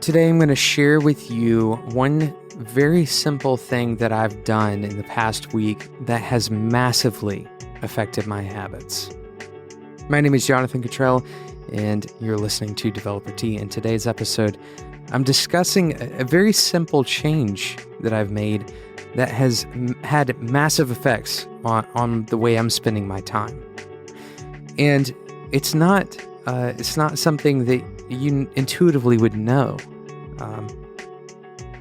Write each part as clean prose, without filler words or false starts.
Today I'm going to share with you one very simple thing that I've done in the past week that has massively affected my habits. My name is Jonathan Cottrell, and you're listening to Developer Tea. In today's episode, I'm discussing a very simple change that I've made that has had massive effects on the way I'm spending my time. And it's not something that you intuitively would know.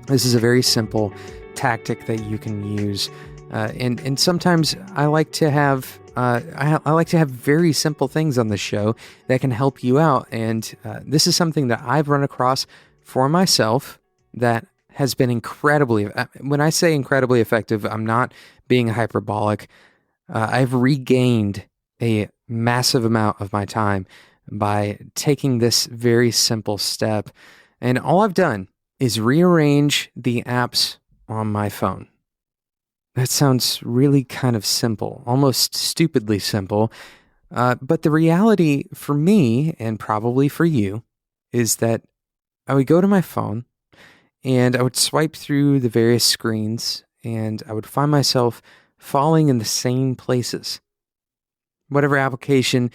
This is a very simple tactic that you can use, and sometimes I like to have very simple things on the show that can help you out. And this is something that I've run across for myself that has been incredibly. When I say incredibly effective, I'm not being hyperbolic. I've regained a massive amount of my time by taking this very simple step. And all I've done is rearrange the apps on my phone. That sounds really kind of simple, almost stupidly simple. But the reality for me, and probably for you, is that I would go to my phone and I would swipe through the various screens and I would find myself falling in the same places. Whatever application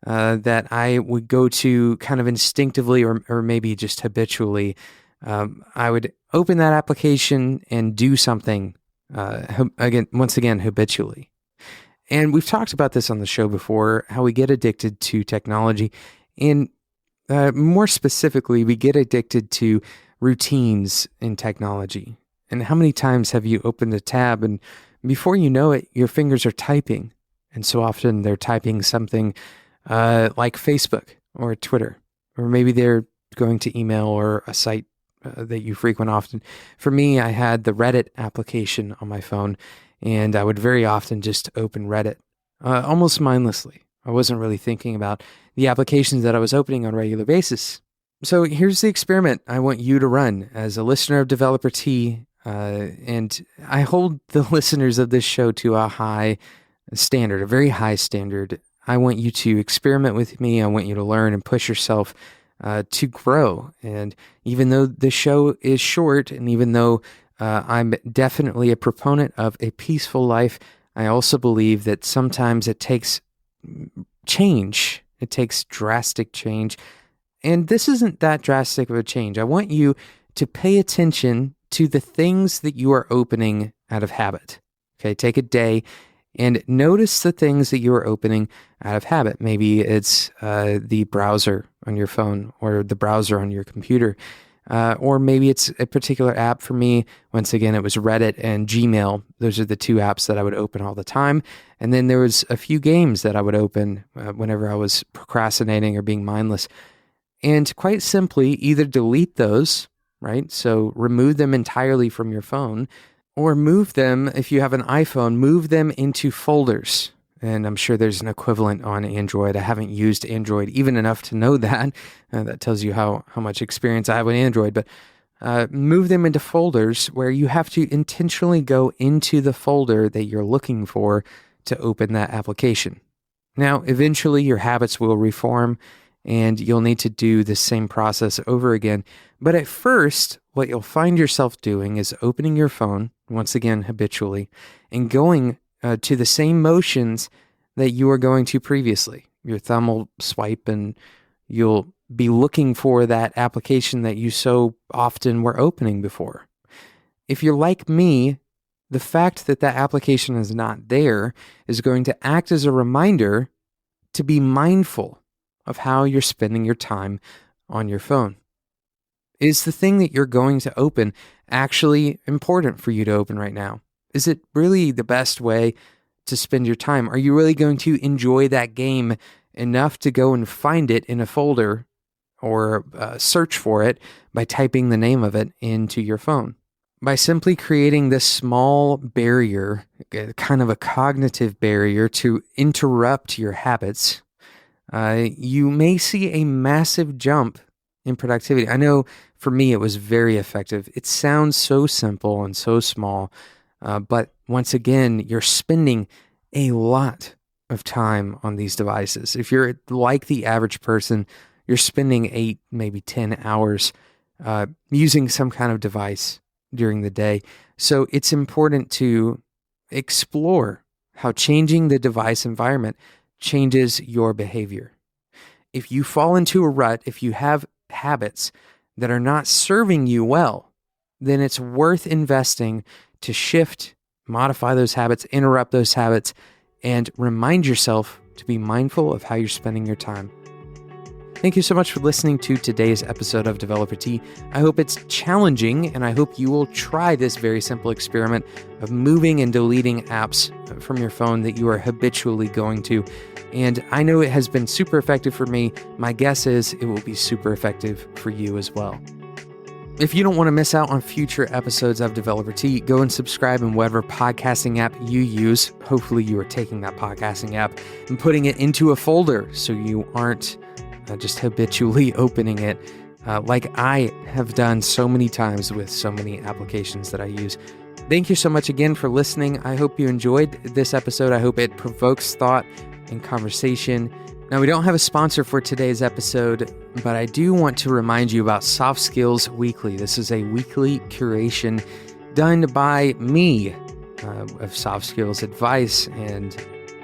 that I would go to kind of instinctively or maybe just habitually, I would open that application and do something, once again, habitually. And we've talked about this on the show before, how we get addicted to technology. And more specifically, we get addicted to routines in technology. And how many times have you opened a tab and before you know it, your fingers are typing? And so often they're typing something like Facebook or Twitter, or maybe they're going to email or a site that you frequent often. For me, I had the Reddit application on my phone, and I would very often just open Reddit almost mindlessly. I wasn't really thinking about the applications that I was opening on a regular basis. So here's the experiment I want you to run as a listener of Developer Tea, and I hold the listeners of this show to a high standard, a very high standard. I want you to experiment with me. I want you to learn and push yourself to grow. And even though the show is short, and even though I'm definitely a proponent of a peaceful life, I also believe that sometimes it takes change. It takes drastic change. And this isn't that drastic of a change. I want you to pay attention to the things that you are opening out of habit. Okay, take a day and notice the things that you are opening out of habit. Maybe it's the browser on your phone or the browser on your computer. Or maybe it's a particular app. For me, once again, it was Reddit and Gmail. Those are the two apps that I would open all the time. And then there was a few games that I would open whenever I was procrastinating or being mindless. And quite simply, either delete those, right? So remove them entirely from your phone, or move them, if you have an iPhone, move them into folders. And I'm sure there's an equivalent on Android. I haven't used Android even enough to know that. That tells you how much experience I have with Android. But move them into folders where you have to intentionally go into the folder that you're looking for to open that application. Now, eventually your habits will reform and you'll need to do the same process over again. But at first, what you'll find yourself doing is opening your phone, once again habitually, and going to the same motions that you were going to previously. Your thumb will swipe and you'll be looking for that application that you so often were opening before. If you're like me, the fact that that application is not there is going to act as a reminder to be mindful of how you're spending your time on your phone. Is the thing that you're going to open actually important for you to open right now? Is it really the best way to spend your time? Are you really going to enjoy that game enough to go and find it in a folder or search for it by typing the name of it into your phone? By simply creating this small barrier, kind of a cognitive barrier to interrupt your habits, you may see a massive jump in productivity. I know for me, it was very effective. It sounds so simple and so small, but once again, you're spending a lot of time on these devices. If you're like the average person, you're spending 8, maybe 10 hours using some kind of device during the day. So it's important to explore how changing the device environment changes your behavior. If you fall into a rut, if you have habits that are not serving you well, then it's worth investing to shift, modify those habits, interrupt those habits, and remind yourself to be mindful of how you're spending your time. Thank you so much for listening to today's episode of Developer Tea. I hope it's challenging, and I hope you will try this very simple experiment of moving and deleting apps from your phone that you are habitually going to. And I know it has been super effective for me. My guess is it will be super effective for you as well. If you don't want to miss out on future episodes of Developer Tea, go and subscribe in whatever podcasting app you use. Hopefully you are taking that podcasting app and putting it into a folder so you aren't just habitually opening it like I have done so many times with so many applications that I use. Thank you so much again for listening. I hope you enjoyed this episode. I hope it provokes thought and conversation. Now, we don't have a sponsor for today's episode, but I do want to remind you about Soft Skills Weekly. This is a weekly curation done by me of soft skills advice and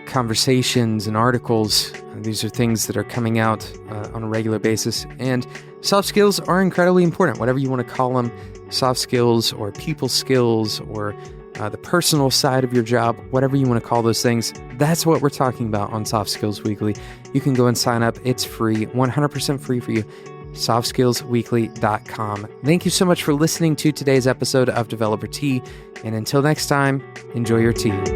conversations and articles. These are things that are coming out on a regular basis, and soft skills are incredibly important, whatever you want to call them, soft skills or people skills or the personal side of your job, whatever you want to call those things. That's what we're talking about on Soft Skills Weekly. You can go and sign up. It's free, 100% free for you. SoftSkillsWeekly.com. Thank you so much for listening to today's episode of Developer Tea, and until next time, enjoy your tea.